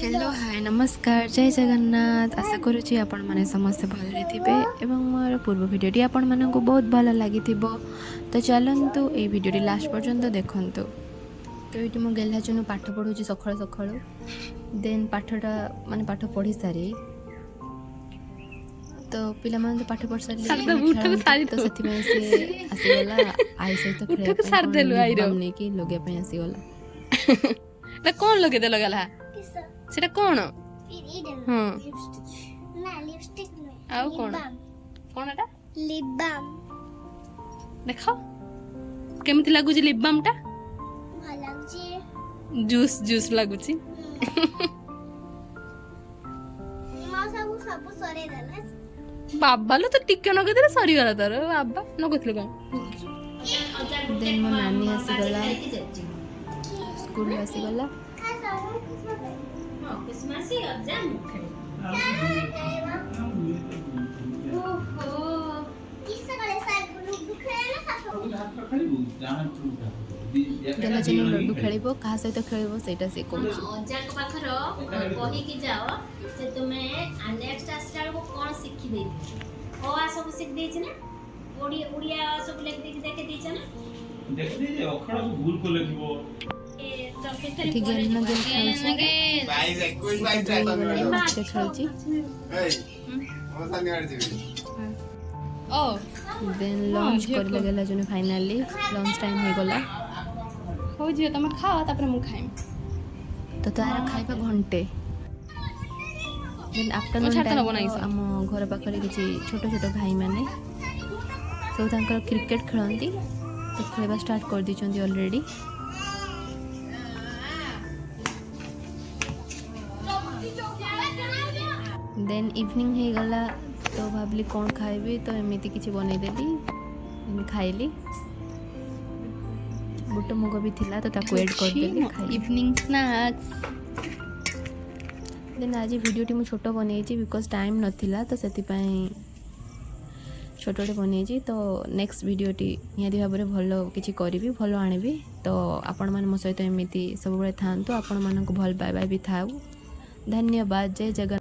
Hello hi नमस्कार जय जगन्नाथ आशा करुँच आपण मैंने समस्ते भलरे थे एवं मोर पूर्व भिडियोटी आपण मानक बहुत भल लगी तो चलतु ये भिडियोटी लास्ट पर्यंत देखु। तो ये मो गेला चुनु पाठ पढ़ू सका सका देन पाठटा माने पाठ पढ़ी सारी तो पिला तो पाठ पढ़ सारी तो से आसीगला आई सहित नहीं लगे आसीगला कौन लगे दे लगला सेटा कौन हां ना लिपस्टिक में आउ कौन कौन एटा लिप बाम देखो केमति लागु जी लिप बाम टा भल लागछि जूस जूस लागु छी मा सब सरे देले बाबा लो तो टिके न गदे सरी गला तार बाबा न गथले कोन देन मो नानी आसीगला स्कूल आसीगला क्रिसमस एग्जाम गेला चलो लड्डू खेलिबो कहा सहित खेलिबो सेटा से कहू अजा को पाखर कहि कि जाओ से तुमे नेक्स्ट आस्टार को कोन सिखि दे ओ आ सब सिख दे छी ना ओडिया सब लिख दे देखे दे छी ना देख दे अखर को भूल को लिखबो ए चॉकलेट ठीक है ना गेम खेलछि गाइस 21 बाइक ट्राई खेलछि शनिवार जीवी ओ देन लंच कर लगेला जने फाइनली लंच टाइम हो गला हो जियो तमे खाओ तापर मु खाइम तो तार खाइबा घंटे देन आफ्टरनून टाइम हम घर पाखरे किछि छोट छोट भाई माने सब तांकर क्रिकेट खेलंती तो खेलबा स्टार्ट कर दिचंती ऑलरेडी देन इवनिंग हो गला तो भाबली कौन खाइबी तो एमती किसी बनईदेली खाइली बुट मुग भी थिला तो ताको ऐड कर देली खाइ इवनिंग स्नैक्स देन आज वीडियोटी मु छोटो बनईची बिकॉज टाइम नथिला तो सेति पई छोटोटे बनईची तो नेक्स्ट वीडियोटी निहाती भाबरे भलो किछि करबी भलो आनिबी तो आपण मन मो सहित एमती सब बेले थांतो आपण मन को भल बाय बाय भी थाउ धन्यवाद जय जगन्नाथ।